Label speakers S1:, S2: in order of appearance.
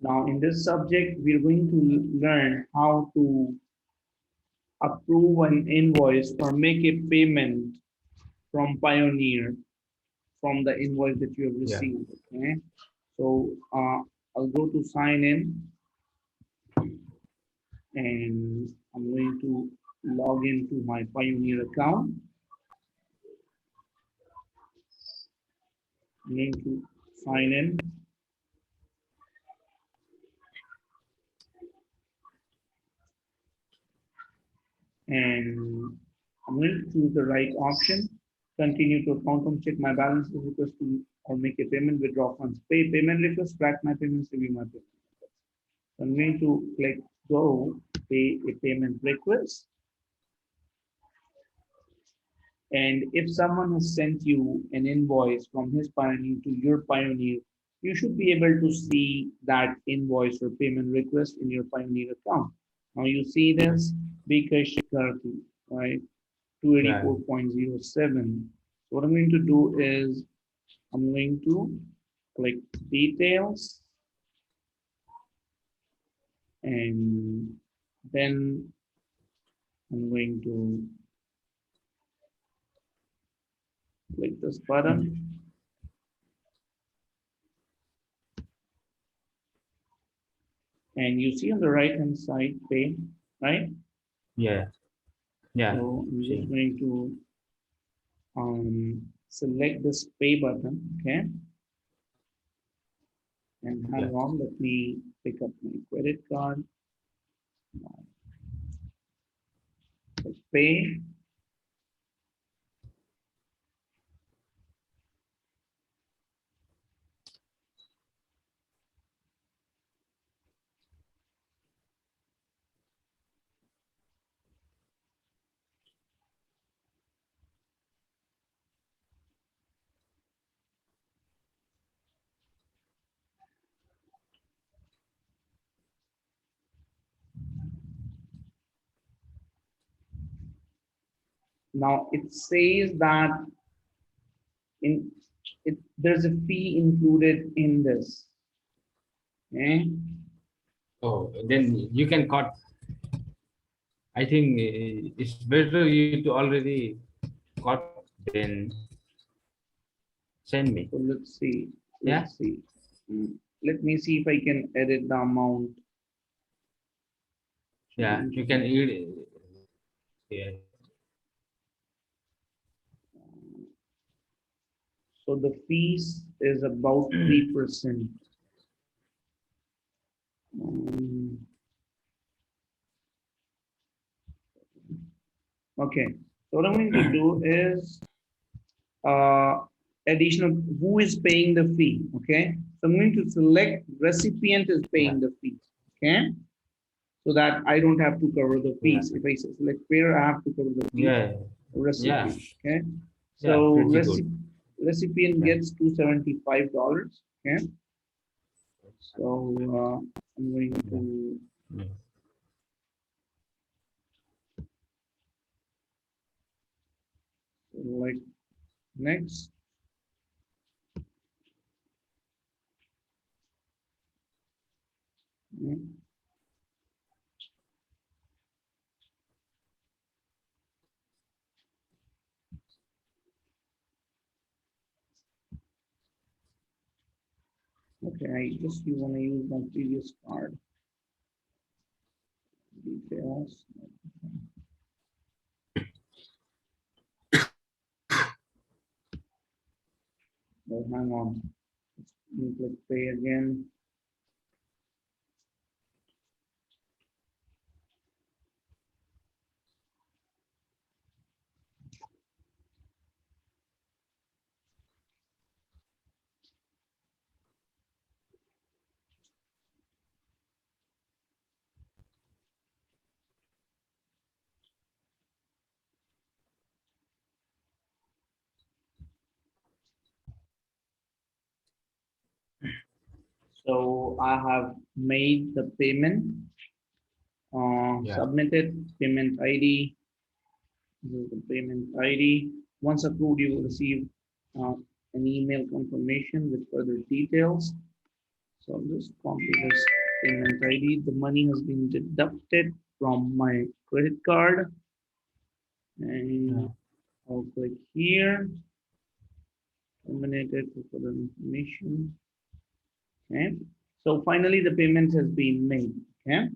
S1: Now, in this subject, we're going to learn how to approve an invoice or make a payment from Payoneer from the invoice that you have
S2: Yeah.
S1: received. Okay, so I'll go to sign in, and I'm going to log into my Payoneer account. I'm going to sign in. And I'm going to choose the right option. Continue to account and check my balance, request to or make a payment, withdraw funds, pay payment request, track my payments, review my payments. So I'm going to click go, pay a payment request. And if someone has sent you an invoice from his Payoneer to your Payoneer, you should be able to see that invoice or payment request in your Payoneer account. Now you see this Bikash Karti, right? 284.07. So what I'm going to do is I'm going to click details, and then I'm going to click this button. And you see on the right hand side pay, right?
S2: Yeah. Yeah.
S1: So I'm just going to select this pay button, okay? And hang on, let me pick up my credit card. Click pay. Now it says that there's a fee included in this. Okay.
S2: Oh, then you can cut. I think it's better you to already cut then send me.
S1: So let's see.
S2: Yeah.
S1: Let's see. Let me see if I can edit the amount.
S2: Yeah, you can eat. Yeah.
S1: So the fees is about 3%. Okay. So what I'm going to do is additional who is paying the fee. Okay. So I'm going to select recipient is paying the fee. Okay. So that I don't have to cover the fees. If I select payer, I have to cover the fees.
S2: Yeah.
S1: Recipient.
S2: Yeah.
S1: Okay. So
S2: Yeah,
S1: recipient gets $275. Okay. So I'm going to select next. Okay, I just you want to use my previous card details. Oh, hang on. Let me click pay again. So I have made the payment, submitted payment ID. This is the payment ID. Once approved, you will receive an email confirmation with further details. So I'll just copy this payment ID. The money has been deducted from my credit card, and
S2: Yeah.
S1: I'll click here, terminated for further information. Okay. So finally, the payment has been made. Okay.